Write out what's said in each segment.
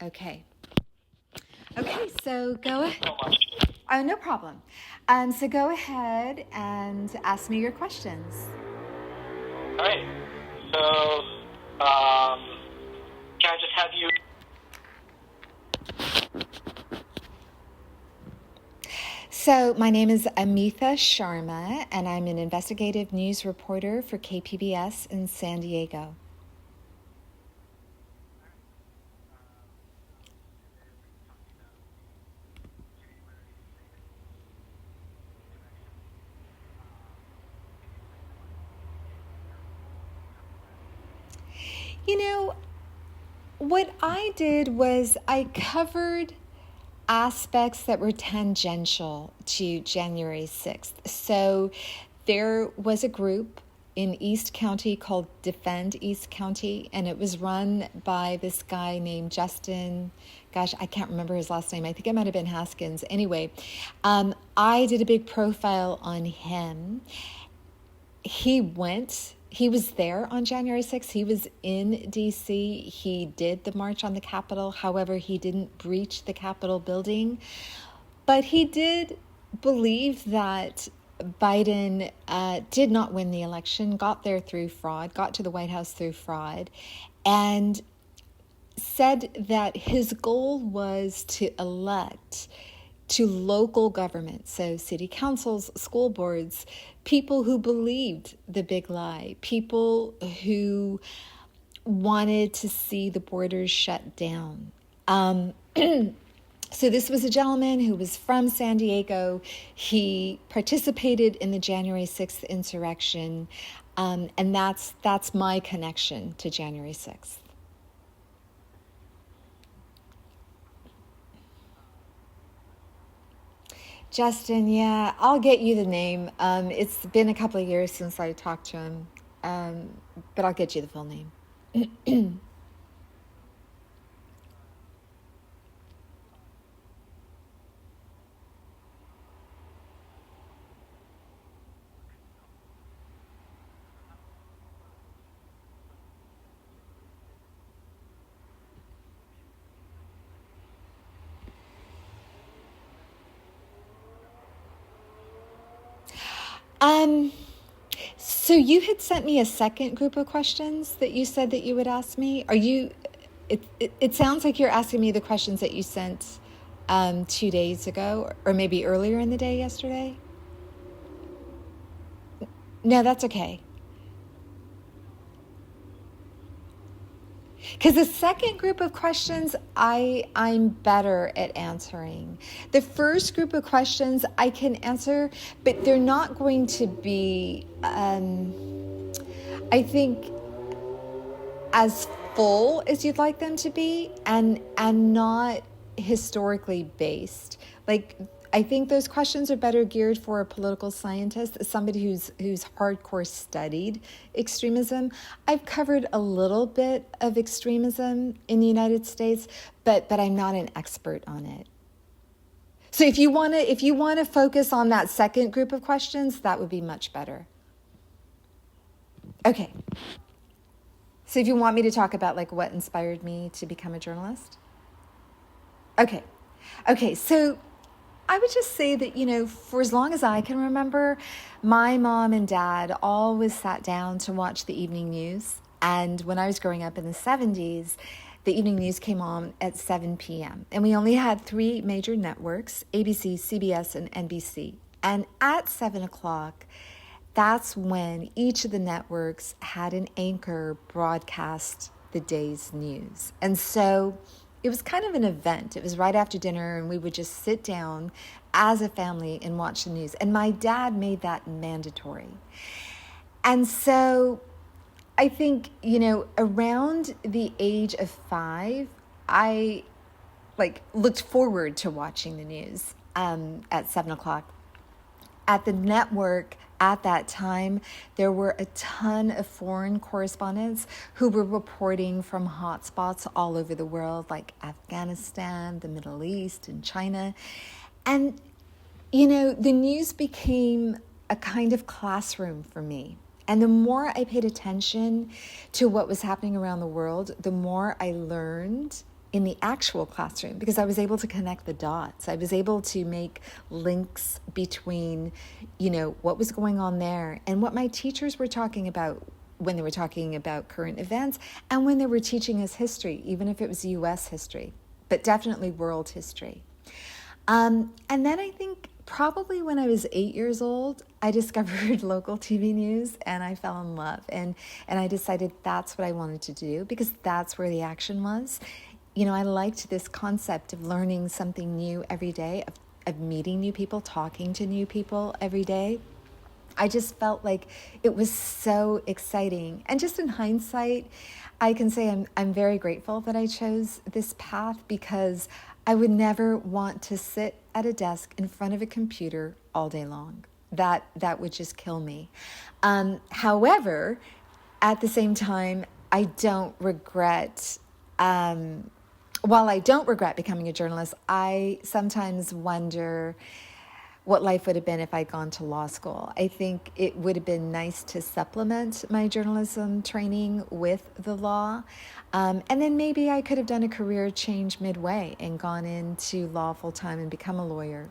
Okay. Okay, so go ahead. So much. Oh, no problem. So go ahead and ask me your questions. All right. So, um, can I just have you? So my name is Amita Sharma, and I'm an investigative news reporter for KPBS in San Diego. You know, what I did was I covered aspects that were tangential to January 6th. So there was a group in East County called Defend East County, and it was run by this guy named Justin. Gosh, I can't remember his last name. I think it might have been Haskins. Anyway, I did a big profile on him. He was there on January 6th. He was in DC. He did the march on the Capitol. However, he didn't breach the Capitol building. But he did believe that Biden did not win the election, got there through fraud, got to the White House through fraud, and said that his goal was to elect to local government, so city councils, school boards, people who believed the big lie, people who wanted to see the borders shut down. So this was a gentleman who was from San Diego. He participated in the January 6th insurrection, and that's my connection to January 6th. Justin, yeah, I'll get you the name. It's been a couple of years since I talked to him, um, but I'll get you the full name. Um, so you had sent me a second group of questions that you said that you would ask me. Are you? It sounds like you're asking me the questions that you sent 2 days ago, or maybe earlier in the day yesterday. No, that's okay. Because the second group of questions, I'm better at answering. The first group of questions I can answer, but they're not going to be, I think, as full as you'd like them to be, and not historically based. Like, I think those questions are better geared for a political scientist, somebody who's hardcore studied extremism. I've covered a little bit of extremism in the United States, but I'm not an expert on it. So if you wanna focus on that second group of questions, that would be much better. Okay. So if you want me to talk about like what inspired me to become a journalist? Okay. Okay, so I would just say that, for as long as I can remember, my mom and dad always sat down to watch the evening news. And when I was growing up in the 70s, the evening news came on at 7 p.m. And we only had three major networks, ABC, CBS, and NBC. And at 7 o'clock, that's when each of the networks had an anchor broadcast the day's news. And so it was kind of an event. It was right after dinner, and we would just sit down as a family and watch the news. And my dad made that mandatory. And so I think, around the age of 5, I looked forward to watching the news at 7 o'clock. At the network at that time, there were a ton of foreign correspondents who were reporting from hotspots all over the world, like Afghanistan, the Middle East, and China. And, the news became a kind of classroom for me. And the more I paid attention to what was happening around the world, the more I learned in the actual classroom because I was able to connect the dots. I was able to make links between, what was going on there and what my teachers were talking about when they were talking about current events and when they were teaching us history, even if it was US history, but definitely world history. And then I think probably when I was 8 years old, I discovered local TV news and I fell in love. And I decided that's what I wanted to do because that's where the action was. I liked this concept of learning something new every day, of meeting new people, talking to new people every day. I just felt like it was so exciting. And just in hindsight, I can say I'm very grateful that I chose this path because I would never want to sit at a desk in front of a computer all day long. That would just kill me. However, at the same time, I don't regret, while I don't regret becoming a journalist, I sometimes wonder what life would have been if I'd gone to law school. I think it would have been nice to supplement my journalism training with the law. And then maybe I could have done a career change midway and gone into law full time and become a lawyer.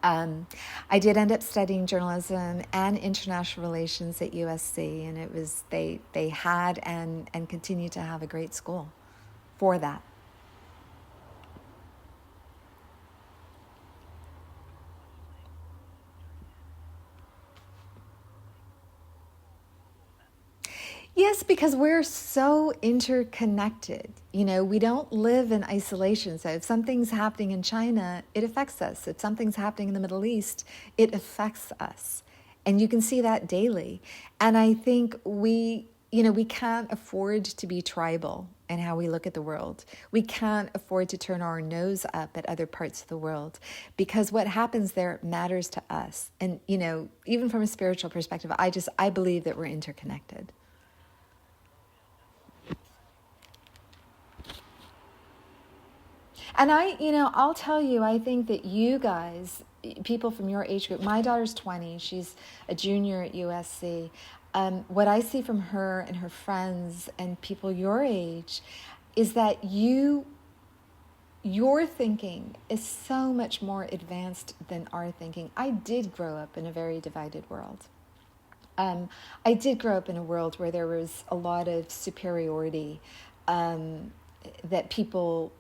I did end up studying journalism and international relations at USC, and it was they had and continue to have a great school for that. Yes, because we're so interconnected. We don't live in isolation. So if something's happening in China, it affects us. If something's happening in the Middle East, it affects us. And you can see that daily. And I think we can't afford to be tribal in how we look at the world. We can't afford to turn our nose up at other parts of the world because what happens there matters to us. And, even from a spiritual perspective, I believe that we're interconnected. And I'll tell you, I think that you guys, people from your age group, my daughter's 20, she's a junior at USC. What I see from her and her friends and people your age is that your thinking is so much more advanced than our thinking. I did grow up in a very divided world. I did grow up in a world where there was a lot of superiority that people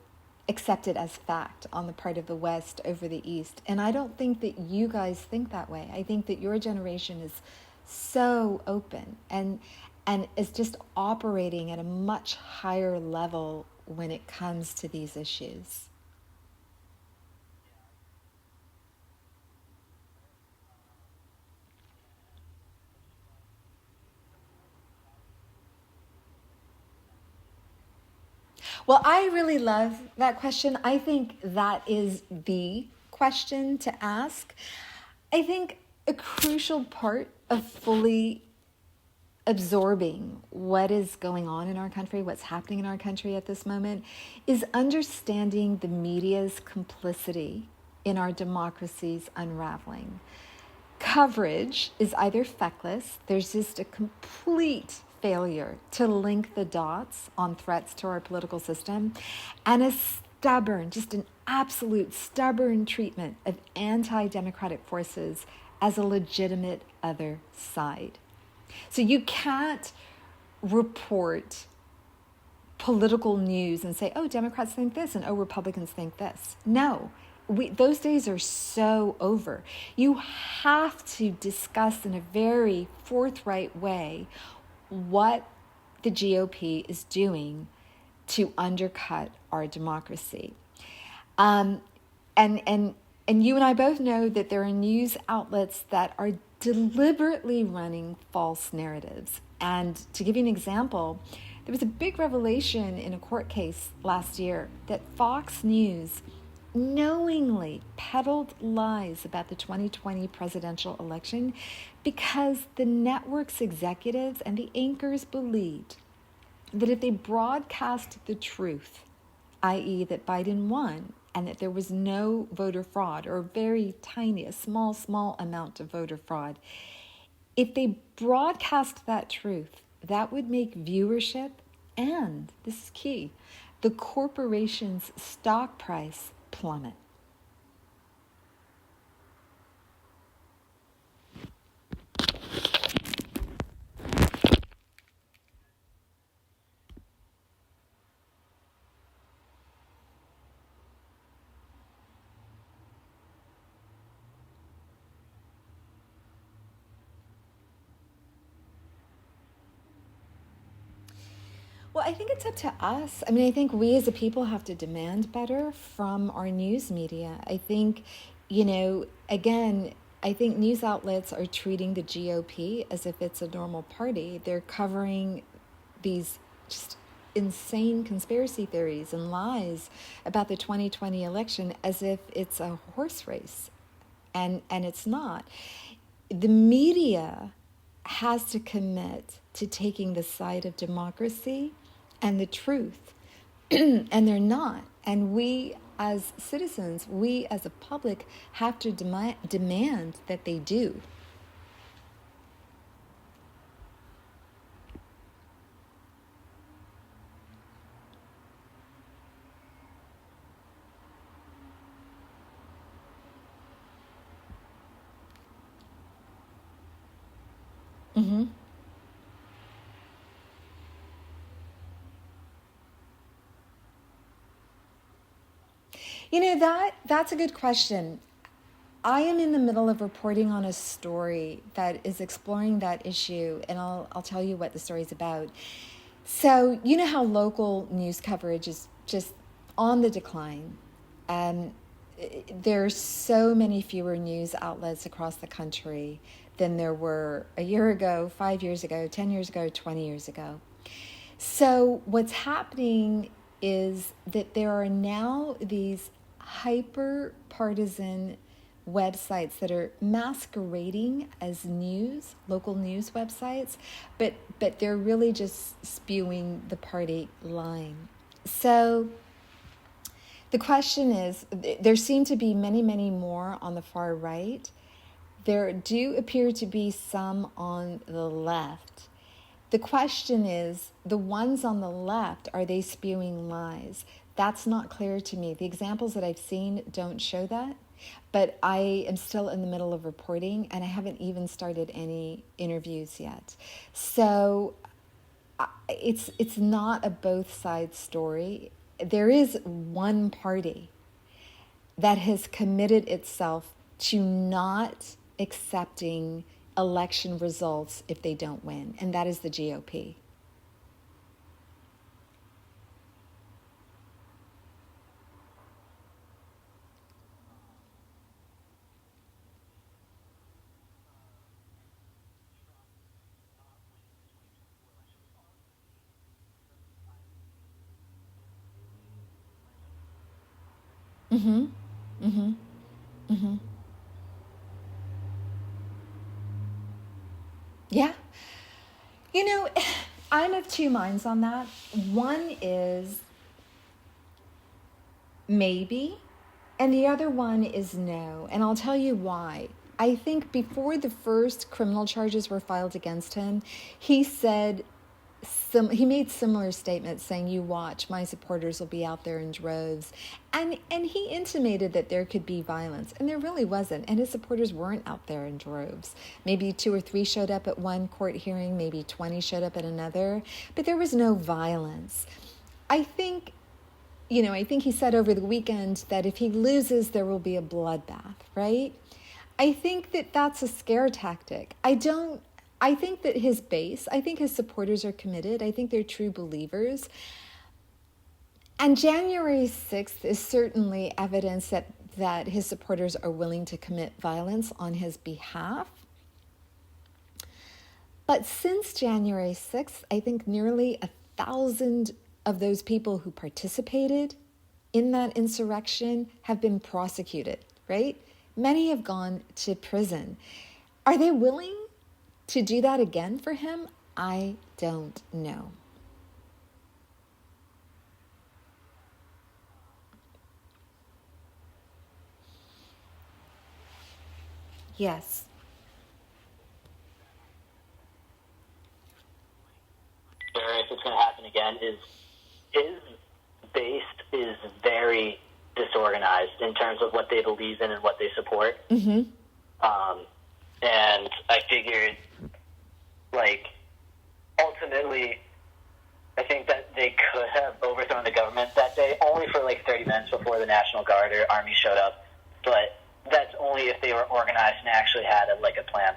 accepted as fact on the part of the West over the East. And I don't think that you guys think that way. I think that your generation is so open and is just operating at a much higher level when it comes to these issues. Well, I really love that question. I think that is the question to ask. I think a crucial part of fully absorbing what is going on in our country, what's happening in our country at this moment, is understanding the media's complicity in our democracy's unraveling. Coverage is either feckless, there's just a complete failure to link the dots on threats to our political system, and a stubborn, just an absolute stubborn treatment of anti-democratic forces as a legitimate other side. So you can't report political news and say, oh, Democrats think this and oh, Republicans think this. No, those days are so over. You have to discuss in a very forthright way what the GOP is doing to undercut our democracy. And you and I both know that there are news outlets that are deliberately running false narratives. And to give you an example, there was a big revelation in a court case last year that Fox News knowingly peddled lies about the 2020 presidential election because the network's executives and the anchors believed that if they broadcast the truth, i.e. that Biden won and that there was no voter fraud or very tiny, a small amount of voter fraud, if they broadcast that truth, that would make viewership and, this is key, the corporation's stock price plummet. Well, I think it's up to us. I mean, I think we as a people have to demand better from our news media. I think, again, I think news outlets are treating the GOP as if it's a normal party. They're covering these just insane conspiracy theories and lies about the 2020 election as if it's a horse race. And it's not. The media has to commit to taking the side of democracy and the truth, and they're not. And we as citizens, we as a public have to demand that they do. Mm-hmm. That's a good question. I am in the middle of reporting on a story that is exploring that issue, and I'll tell you what the story is about. So, you know how local news coverage is just on the decline. There's so many fewer news outlets across the country than there were a year ago, 5 years ago, 10 years ago, 20 years ago. So what's happening is that there are now these hyper-partisan websites that are masquerading as news, local news websites, but they're really just spewing the party line. So the question is, there seem to be many, many more on the far right. There do appear to be some on the left. The question is, the ones on the left, are they spewing lies? That's not clear to me. The examples that I've seen don't show that, but I am still in the middle of reporting, and I haven't even started any interviews yet. So it's not a both sides story. There is one party that has committed itself to not accepting election results if they don't win, and that is the GOP. Mm-hmm. Mm-hmm. Mm-hmm. Yeah. I'm of two minds on that. One is maybe, and the other one is no. And I'll tell you why. I think before the first criminal charges were filed against him, he said he made similar statements saying, "You watch, my supporters will be out there in droves." And he intimated that there could be violence, and there really wasn't. And his supporters weren't out there in droves. Maybe 2 or 3 showed up at one court hearing, maybe 20 showed up at another, but there was no violence. I think he said over the weekend that if he loses, there will be a bloodbath, right? I think that that's a scare tactic. I think that I think his supporters are committed. I think they're true believers. And January 6th is certainly evidence that his supporters are willing to commit violence on his behalf. But since January 6th, I think nearly 1,000 of those people who participated in that insurrection have been prosecuted, right? Many have gone to prison. Are they willing to do that again for him? I don't know. Yes. If it's going to happen again, is base is very disorganized in terms of what they believe in and what they support. Mm-hmm. And I figured, like, ultimately, I think that they could have overthrown the government that day, only for like 30 minutes before the National Guard or Army showed up. But that's only if they were organized and actually had a plan.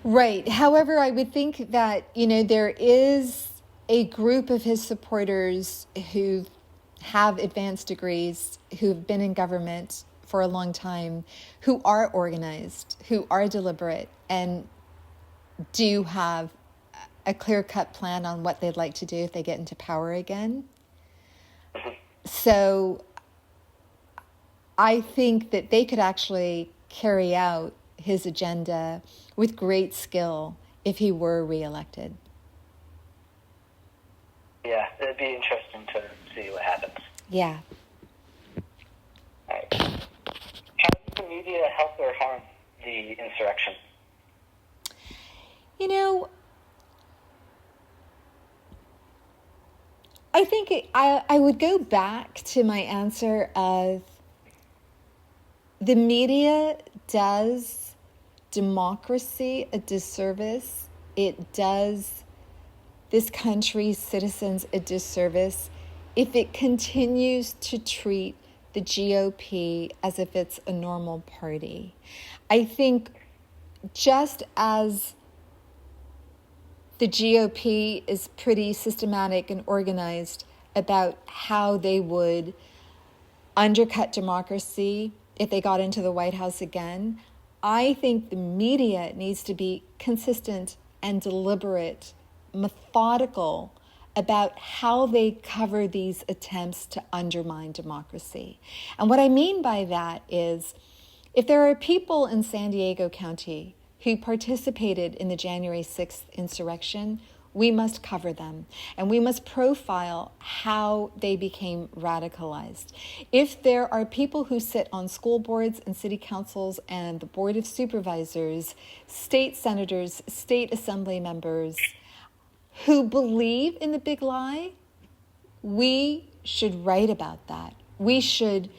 Right. However, I would think that, there is a group of his supporters who have advanced degrees, who have been in government for a long time, who are organized, who are deliberate, and do have a clear-cut plan on what they'd like to do if they get into power again. So I think that they could actually carry out his agenda with great skill if he were reelected. Yeah, it'd be interesting to see what happens. Yeah. All right. How does the media help or harm the insurrection? I think I would go back to my answer of the media does democracy a disservice. It does this country's citizens a disservice if it continues to treat the GOP as if it's a normal party. I think just as the GOP is pretty systematic and organized about how they would undercut democracy if they got into the White House again, I think the media needs to be consistent and deliberate, methodical about how they cover these attempts to undermine democracy. And what I mean by that is, if there are people in San Diego County who participated in the January 6th insurrection, we must cover them, and we must profile how they became radicalized. If there are people who sit on school boards and city councils and the Board of Supervisors, state senators, state assembly members, who believe in the big lie, we should write about that. We should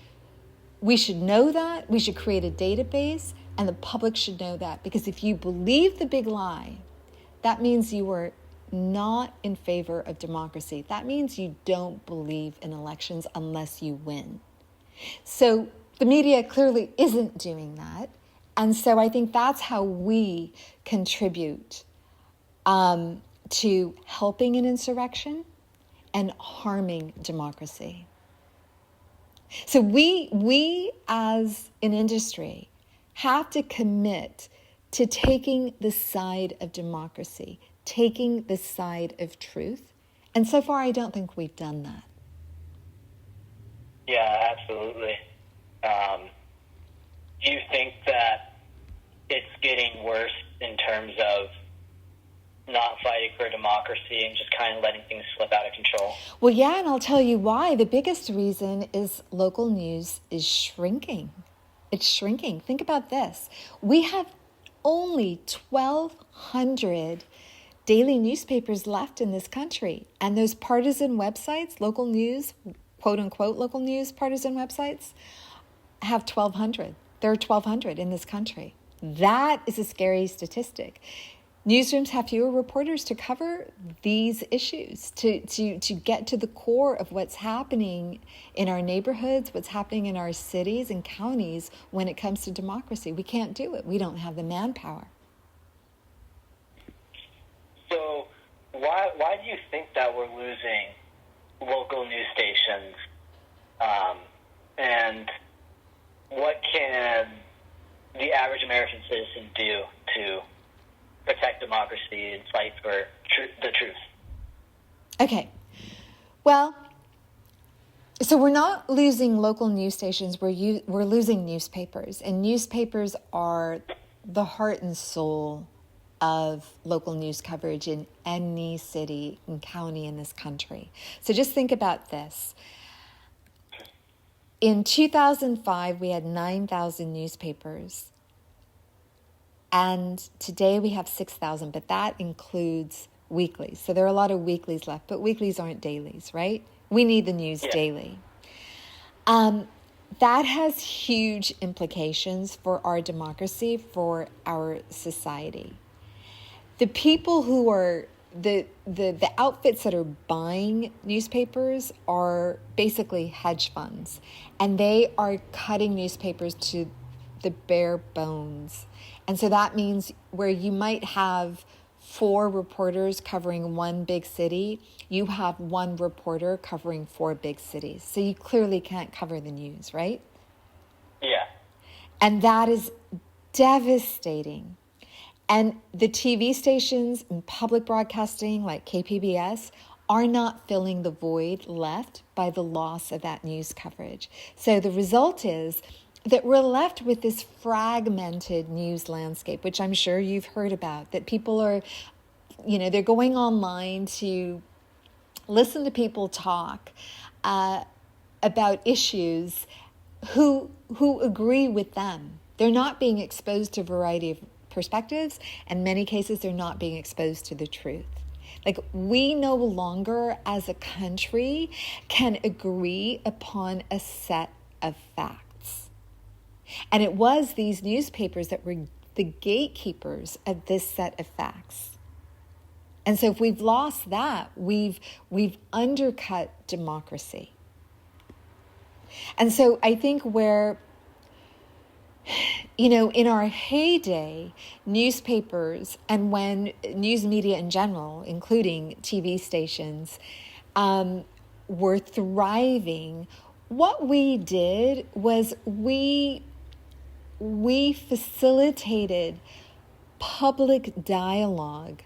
know that. We should create a database, and the public should know that. Because if you believe the big lie, that means you are not in favor of democracy. That means you don't believe in elections unless you win. So the media clearly isn't doing that. And so I think that's how we contribute to helping an insurrection and harming democracy. So we as an industry have to commit to taking the side of democracy, taking the side of truth. And so far, I don't think we've done that. Yeah, absolutely. Do you think that it's getting worse in terms of not fighting for democracy and just kind of letting things slip out of control? Well, yeah, and I'll tell you why. The biggest reason is local news is shrinking. It's shrinking. Think about this. We have only 1,200 daily newspapers left in this country. And those partisan websites, local news, quote unquote, local news partisan websites, have 1,200. There are 1,200 in this country. That is a scary statistic. Newsrooms have fewer reporters to cover these issues, to get to the core of what's happening in our neighborhoods, what's happening in our cities and counties when it comes to democracy. We can't do it. We don't have the manpower. So why do you think that we're losing local news stations? And what can the average American citizen do to protect democracy and fight for the truth? Okay. Well, so we're not losing local news stations. We're losing newspapers. And newspapers are the heart and soul of local news coverage in any city and county in this country. So just think about this. In 2005, we had 9,000 newspapers. And today we have 6,000, but that includes weeklies. So there are a lot of weeklies left, but weeklies aren't dailies, right? We need the news Yeah. daily. That has huge implications for our democracy, for our society. The people who are the outfits that are buying newspapers are basically hedge funds, and they are cutting newspapers to the bare bones. And so that means where you might have 4 reporters covering one big city, you have 1 reporter covering 4 big cities. So you clearly can't cover the news, right? Yeah. And that is devastating. And the TV stations and public broadcasting like KPBS are not filling the void left by the loss of that news coverage. So the result is that we're left with this fragmented news landscape, which I'm sure you've heard about, that people are, they're going online to listen to people talk about issues who agree with them. They're not being exposed to a variety of perspectives, and in many cases they're not being exposed to the truth. Like, we no longer as a country can agree upon a set of facts. And it was these newspapers that were the gatekeepers of this set of facts. And so if we've lost that, we've undercut democracy. And so I think where, in our heyday, newspapers and when news media in general, including TV stations, were thriving, what we did was we facilitated public dialogue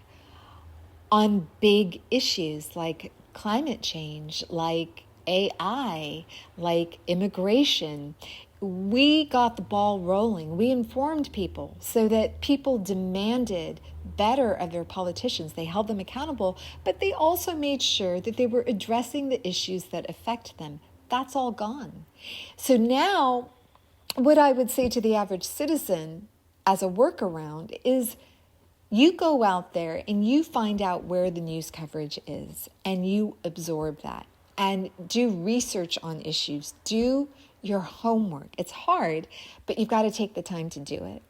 on big issues like climate change, like AI, like immigration. We got the ball rolling. We informed people so that people demanded better of their politicians. They held them accountable, but they also made sure that they were addressing the issues that affect them. That's all gone. So now, what I would say to the average citizen as a workaround is, you go out there and you find out where the news coverage is, and you absorb that and do research on issues. Do your homework. It's hard, but you've got to take the time to do it.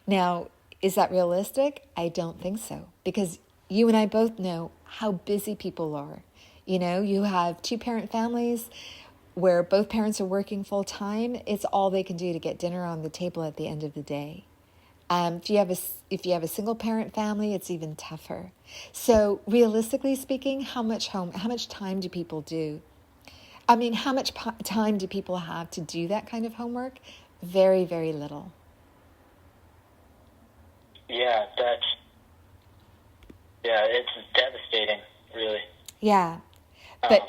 Now, is that realistic? I don't think so, because you and I both know how busy people are. You have 2-parent families where both parents are working full time. It's all they can do to get dinner on the table at the end of the day. If you have a single parent family, it's even tougher. So realistically speaking, how much time do people do? How much time do people have to do that kind of homework? Very, very little. Yeah, it's devastating, really. Yeah, but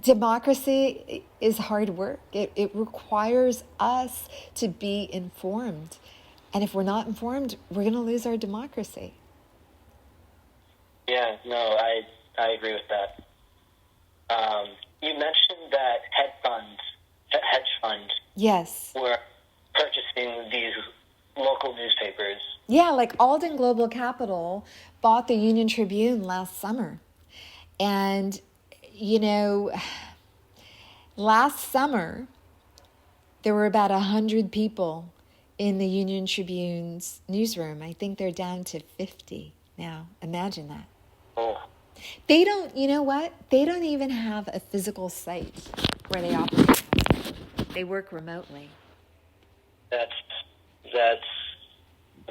democracy is hard work. It requires us to be informed. And if we're not informed, we're going to lose our democracy. Yeah, no, I agree with that. You mentioned that hedge funds Yes. were purchasing these local newspapers. Yeah, like Alden Global Capital bought the Union Tribune last summer. And last summer, there were about 100 people in the Union Tribune's newsroom. I think they're down to 50 now. Imagine that. Oh. They don't, They don't even have a physical site where they operate. They work remotely. That's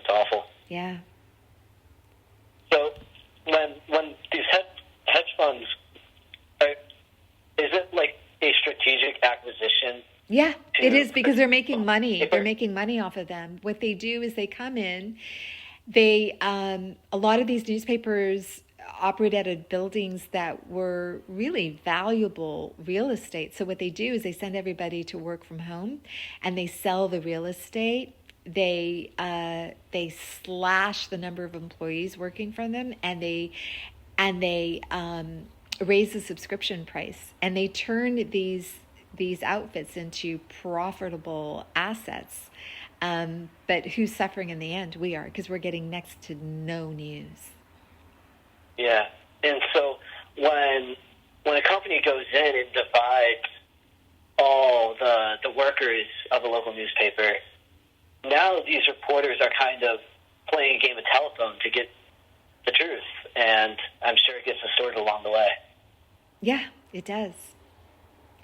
awful. Yeah. So when these hedge funds, is it like a strategic acquisition? Yeah, it is, because they're making money. They're making money off of them. What they do is they come in, a lot of these newspapers operate out of buildings that were really valuable real estate. So what they do is they send everybody to work from home, and they sell the real estate. They slash the number of employees working for them, and they raise the subscription price, and they turn these outfits into profitable assets. But who's suffering in the end? We are, because we're getting next to no news. Yeah. And so when when a company goes in and divides all the workers of a local newspaper, now these reporters are kind of playing a game of telephone to get the truth, and I'm sure it gets distorted along the way. Yeah, it does.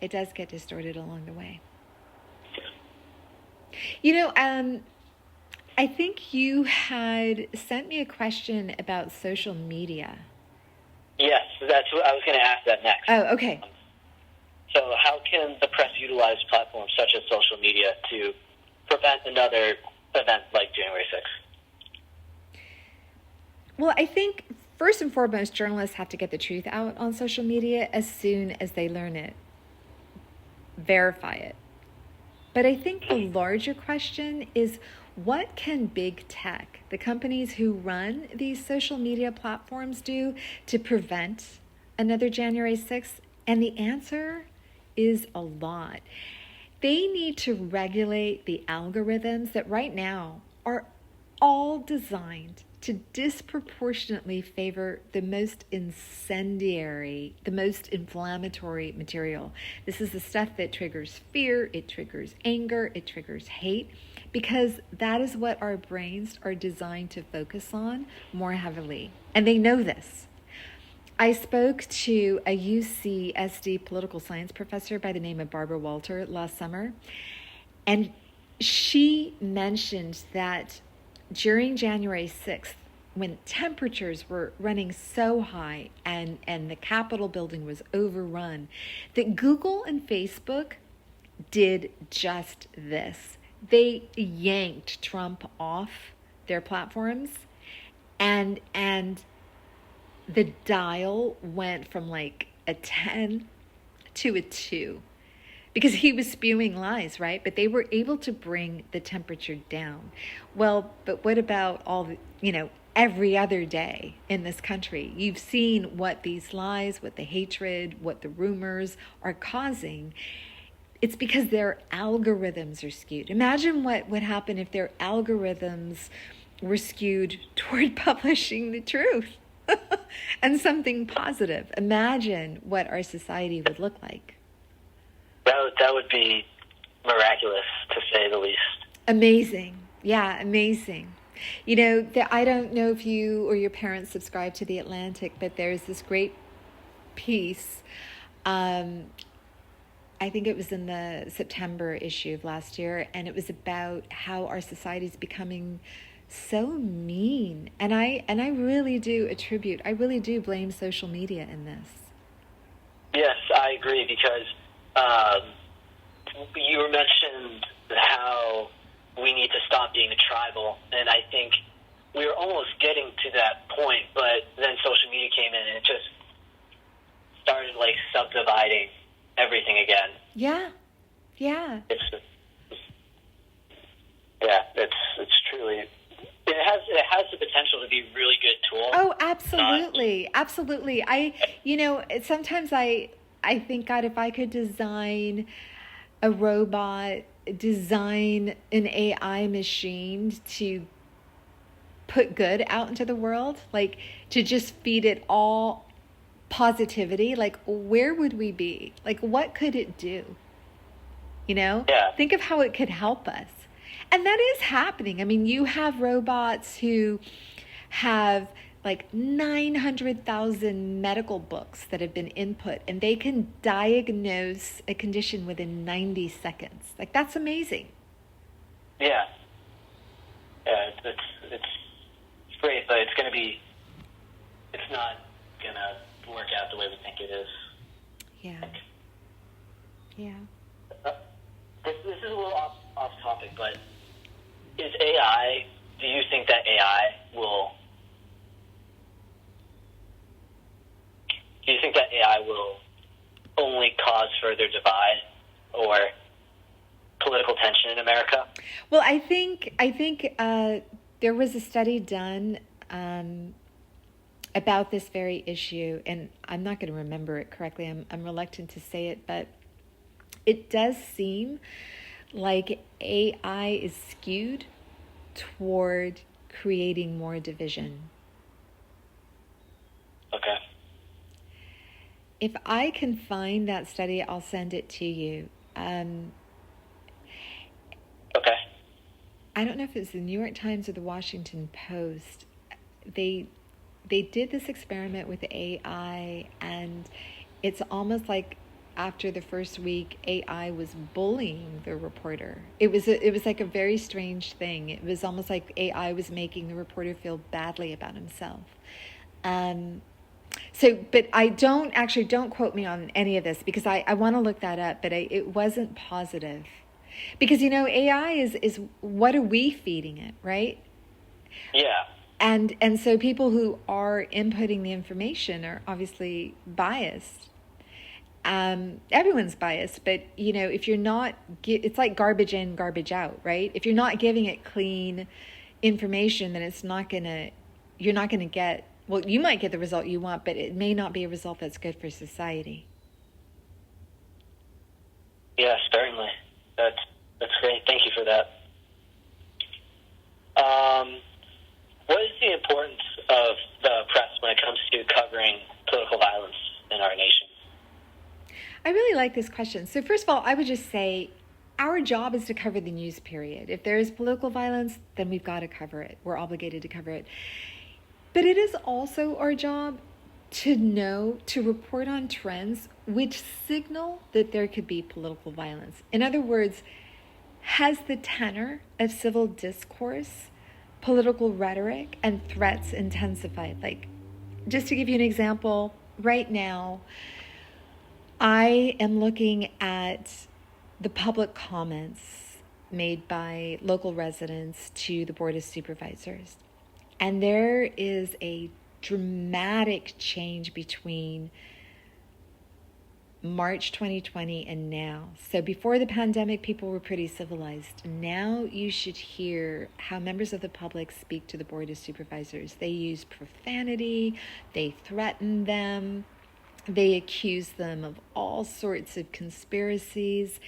It does get distorted along the way. I think you had sent me a question about social media. Yes, that's what I was going to ask that next. Oh, okay. So how can the press utilize platforms such as social media to prevent another event like January 6th? Well, I think first and foremost, journalists have to get the truth out on social media as soon as they learn it, verify it. But I think the larger question is, what can big tech, the companies who run these social media platforms, do to prevent another January 6th? And the answer is a lot. They need to regulate the algorithms that right now are all designed to disproportionately favor the most incendiary, the most inflammatory material. This is the stuff that triggers fear, it triggers anger, it triggers hate, because that is what our brains are designed to focus on more heavily. And they know this. I spoke to a UCSD political science professor by the name of Barbara Walter last summer, and she mentioned that during January 6th, when temperatures were running so high and the Capitol building was overrun, that Google and Facebook did just this. They yanked Trump off their platforms, and the dial went from like a 10 to a 2 because he was spewing lies, right? But they were able to bring the temperature down. Well, but what about all the, every other day in this country? You've seen what these lies, what the hatred, what the rumors are causing. It's because their algorithms are skewed. Imagine what would happen if their algorithms were skewed toward publishing the truth and something positive. Imagine what our society would look like. That would be miraculous, to say the least. Amazing. Yeah, amazing. I don't know if you or your parents subscribe to The Atlantic, but there's this great piece. I think it was in the September issue of last year, and it was about how our society is becoming so mean. And I really do blame social media in this. Yes, I agree, because you mentioned how we need to stop being a tribal, and I think we were almost getting to that point, but then social media came in and it just started subdividing everything again. Yeah. It's truly, it has the potential to be a really good tool. Oh, absolutely. Absolutely. Sometimes I think, God, if I could design a robot, design an AI machine to put good out into the world, to just feed it all positivity, where would we be? What could it do? Yeah. Think of how it could help us. And that is happening. I mean, you have robots who have 900,000 medical books that have been input, and they can diagnose a condition within 90 seconds. That's amazing. Yeah. Yeah, it's great, but it's not going to work out the way we think it is. Yeah. Yeah. This is a little off topic, but do you think that AI will only cause further divide or political tension in America? Well, I think there was a study done about this very issue, and I'm not going to remember it correctly. I'm reluctant to say it, but it does seem like AI is skewed toward creating more division. Okay. If I can find that study, I'll send it to you. Okay. I don't know if it's the New York Times or the Washington Post. They did this experiment with AI, and it's almost like after the first week, AI was bullying the reporter. It was like a very strange thing. It was almost like AI was making the reporter feel badly about himself. But don't quote me on any of this, because I want to look that up, but it wasn't positive. Because, AI is what are we feeding it, right? Yeah. And so people who are inputting the information are obviously biased. Everyone's biased, but if you're not, it's like garbage in, garbage out, right? If you're not giving it clean information, then you're not gonna get. Well, you might get the result you want, but it may not be a result that's good for society. Yeah, certainly. That's great. Thank you for that. What is the importance of the press when it comes to covering political violence in our nation? I really like this question. So first of all, I would just say our job is to cover the news, period. If there is political violence, then we've got to cover it. We're obligated to cover it. But it is also our job to report on trends which signal that there could be political violence. In other words, has the tenor of civil discourse, political rhetoric, and threats intensified? Like, just to give you an example, right now, I am looking at the public comments made by local residents to the Board of Supervisors. And there is a dramatic change between March 2020 and now. So before the pandemic, people were pretty civilized. Now you should hear how members of the public speak to the Board of Supervisors. They use profanity, they threaten them, they accuse them of all sorts of conspiracies.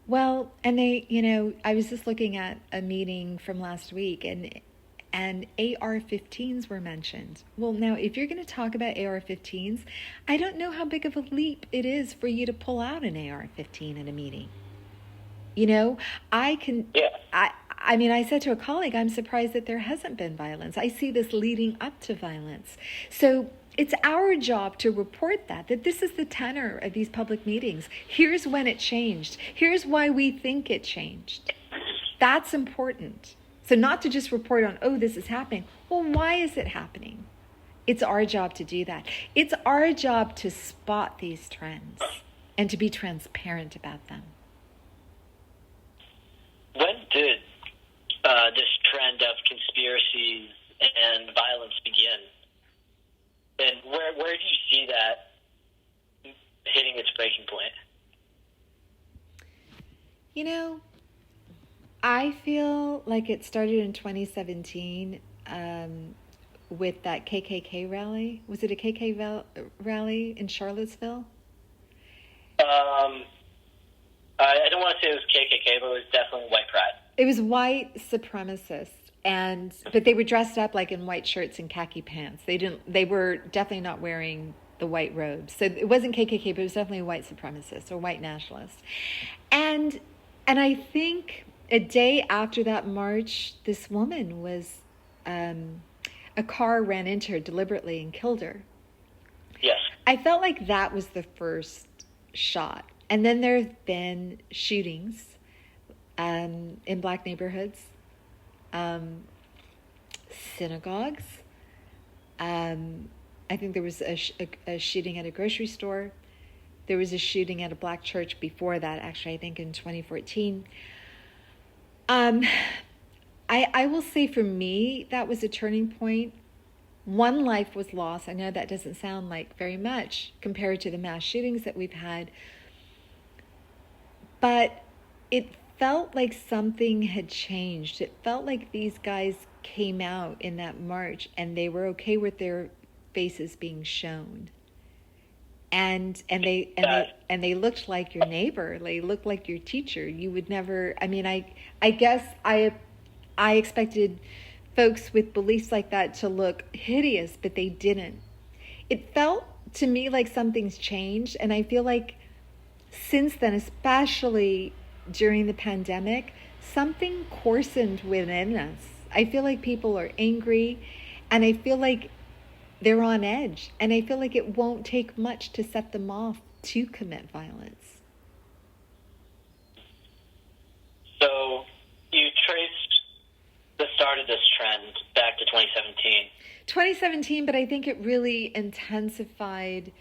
Well, and I was just looking at a meeting from last week, and AR-15s were mentioned. Well, now, if you're going to talk about AR-15s, I don't know how big of a leap it is for you to pull out an AR-15 at a meeting. I said to a colleague, I'm surprised that there hasn't been violence. I see this leading up to violence. So it's our job to report that this is the tenor of these public meetings. Here's when it changed. Here's why we think it changed. That's important. So not to just report on, oh, this is happening. Well, why is it happening? It's our job to do that. It's our job to spot these trends and to be transparent about them. When did this trend of conspiracies and violence begin? And where do you see that hitting its breaking point? I feel like it started in 2017 with that KKK rally. Was it a KKK rally in Charlottesville? I don't want to say it was KKK, but it was definitely white pride. It was white supremacists, but they were dressed up like in white shirts and khaki pants. They were definitely not wearing the white robes. So it wasn't KKK, but it was definitely a white supremacist or white nationalist. And I think a day after that march, this woman was, a car ran into her deliberately and killed her. Yes. I felt like that was the first shot. And then there have been shootings in black neighborhoods, synagogues. I think there was a shooting at a grocery store. There was a shooting at a black church before that, actually, I think in 2014. I will say for me, that was a turning point. One life was lost. I know that doesn't sound like very much compared to the mass shootings that we've had, but it felt like something had changed. It felt like these guys came out in that march and they were okay with their faces being shown. And they looked like your neighbor. They looked like your teacher. You would never. I mean, I guess I expected folks with beliefs like that to look hideous, but they didn't. It felt to me like something's changed. And I feel like since then, especially during the pandemic, something coarsened within us. I feel like people are angry, and I feel like they're on edge, and I feel like it won't take much to set them off to commit violence. So you traced the start of this trend back to 2017. 2017, but I think it really intensified.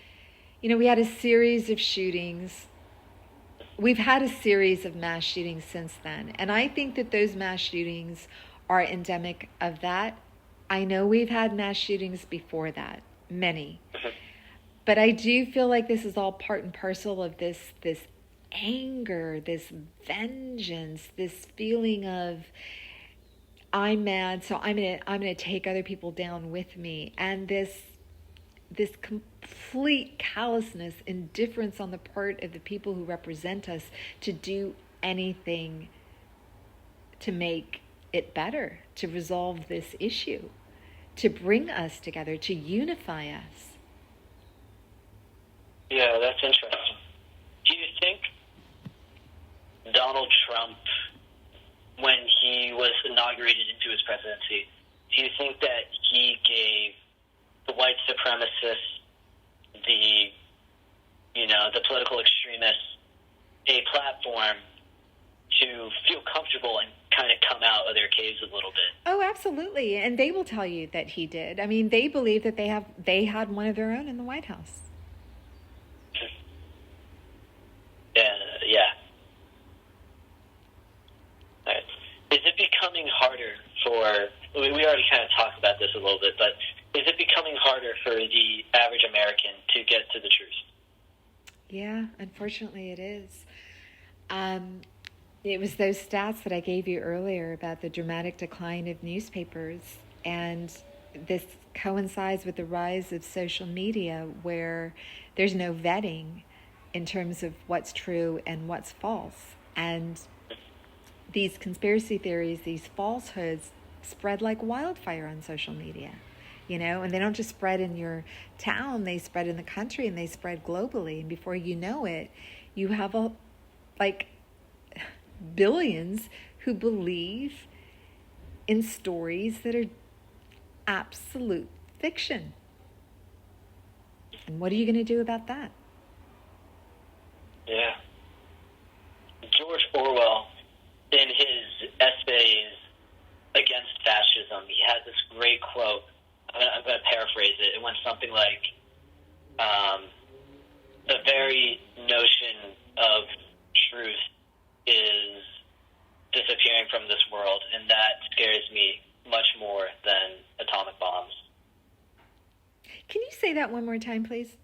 You know, we had a series of shootings. We've had a series of mass shootings since then. And I think that those mass shootings are endemic of that. I know we've had mass shootings before that, many. But I do feel like this is all part and parcel of this anger, this vengeance, this feeling of I'm mad, so I'm gonna take other people down with me, and this complete callousness, indifference on the part of the people who represent us to do anything to make it better, to resolve this issue, to bring us together, to unify us. Yeah, that's interesting. Do you think Donald Trump, when he was inaugurated into his presidency, do you think that he gave the white supremacists, the political extremists, a platform to feel comfortable and kind of come out of their caves a little bit? Oh, absolutely. And they will tell you that he did. I mean, they believe that they had one of their own in the White House. Yeah. All right. Is it becoming harder we already kind of talked about this a little bit, but is it becoming harder for the average American to get to the truth? Yeah, unfortunately it is. It was those stats that I gave you earlier about the dramatic decline of newspapers, and this coincides with the rise of social media where there's no vetting in terms of what's true and what's false. And these conspiracy theories, these falsehoods spread like wildfire on social media, and they don't just spread in your town, they spread in the country, and they spread globally. And before you know it, you have billions who believe in stories that are absolute fiction. And what are you going to do about that? Yeah. George Orwell, in his essays against fascism, he had this great quote. I'm going to paraphrase it. It went something like, the very notion of truth is disappearing from this world, and that scares me much more than atomic bombs. Can you say that one more time, please?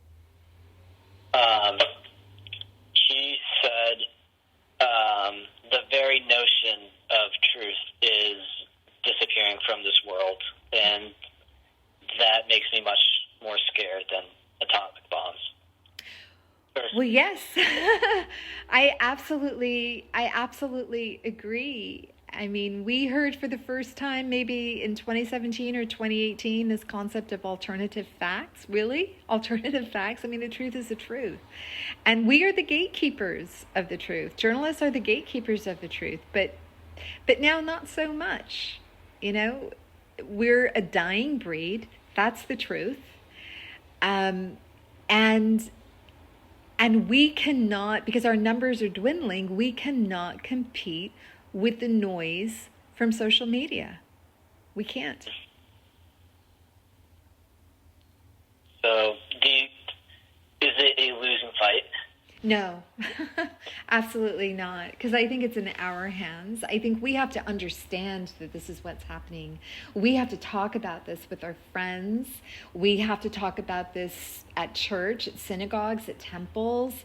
He said, the very notion of truth is disappearing from this world, and that makes me much more scared than atomic bombs. Well, yes, I absolutely agree. I mean, we heard for the first time maybe in 2017 or 2018 this concept of alternative facts. Really? Alternative facts? I mean, the truth is the truth. And we are the gatekeepers of the truth. Journalists are the gatekeepers of the truth. But now not so much. We're a dying breed. That's the truth. And we cannot, because our numbers are dwindling, we cannot compete with the noise from social media. We can't. So, is it a losing fight? No, absolutely not. Because I think it's in our hands. I think we have to understand that this is what's happening. We have to talk about this with our friends. We have to talk about this at church, at synagogues, at temples,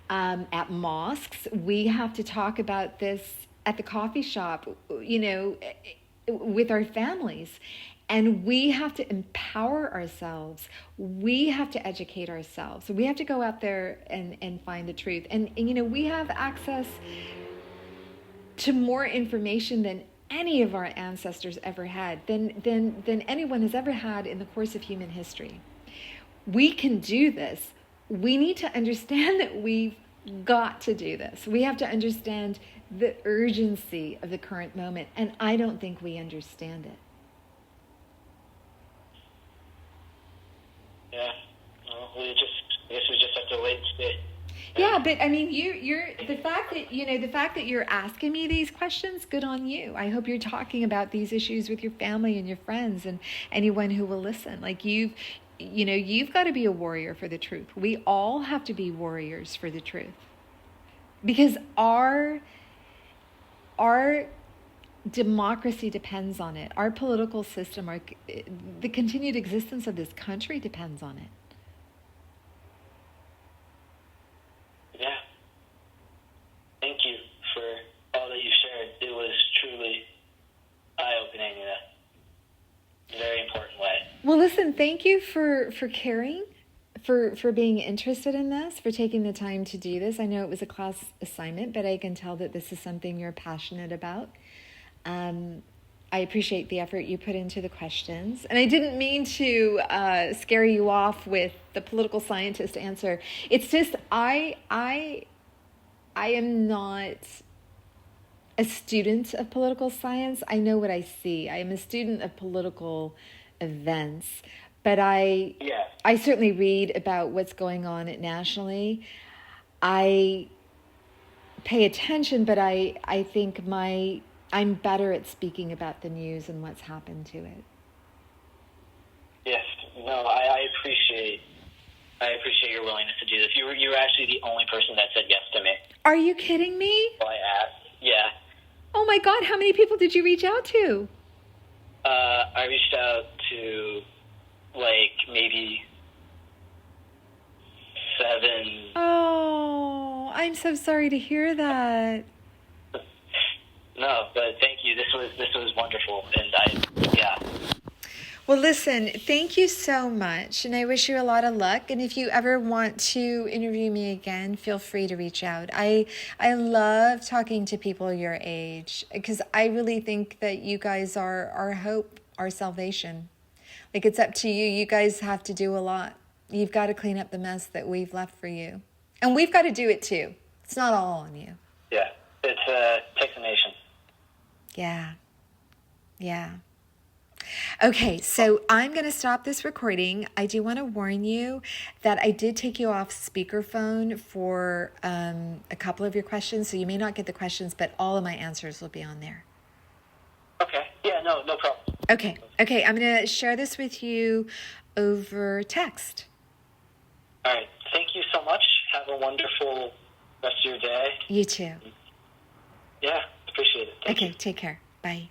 at mosques. We have to talk about this at the coffee shop, with our families. And we have to empower ourselves. We have to educate ourselves. We have to go out there and find the truth. And we have access to more information than any of our ancestors ever had, than anyone has ever had in the course of human history. we can do this. We need to understand that we've got to do this. We have to understand the urgency of the current moment, and I don't think we understand it. Yeah. Well, I guess we just have to wait and see. Yeah, but I mean, you're the fact that you're asking me these questions, good on you. I hope you're talking about these issues with your family and your friends and anyone who will listen. Like you've got to be a warrior for the truth. We all have to be warriors for the truth. Because our democracy depends on it. Our political system, the continued existence of this country depends on it. Yeah. Thank you for all that you shared. It was truly eye-opening in a very important way. Well, listen, thank you for caring, for being interested in this, for taking the time to do this. I know it was a class assignment, but I can tell that this is something you're passionate about. I appreciate the effort you put into the questions. And I didn't mean to scare you off with the political scientist answer. It's just I am not a student of political science. I know what I see. I am a student of political events. But I certainly read about what's going on nationally. I pay attention, but I think I'm better at speaking about the news and what's happened to it. Yes. No, I appreciate your willingness to do this. You were actually the only person that said yes to me. Are you kidding me? Well, I asked. Yeah. Oh my God, how many people did you reach out to? I reached out to maybe 7. Oh, I'm so sorry to hear that. No, but thank you. This was wonderful, and yeah. Well, listen, thank you so much, and I wish you a lot of luck. And if you ever want to interview me again, feel free to reach out. I love talking to people your age because I really think that you guys are our hope, our salvation. Like, it's up to you. You guys have to do a lot. You've got to clean up the mess that we've left for you, and we've got to do it too. It's not all on you. Yeah, it takes a nation. Yeah. Okay, so I'm going to stop this recording. I do want to warn you that I did take you off speakerphone for a couple of your questions, so you may not get the questions, but all of my answers will be on there. Okay. Yeah, no problem. Okay, I'm going to share this with you over text. All right. Thank you so much. Have a wonderful rest of your day. You too. Yeah, appreciate it. Thank you. Okay, take care. Bye.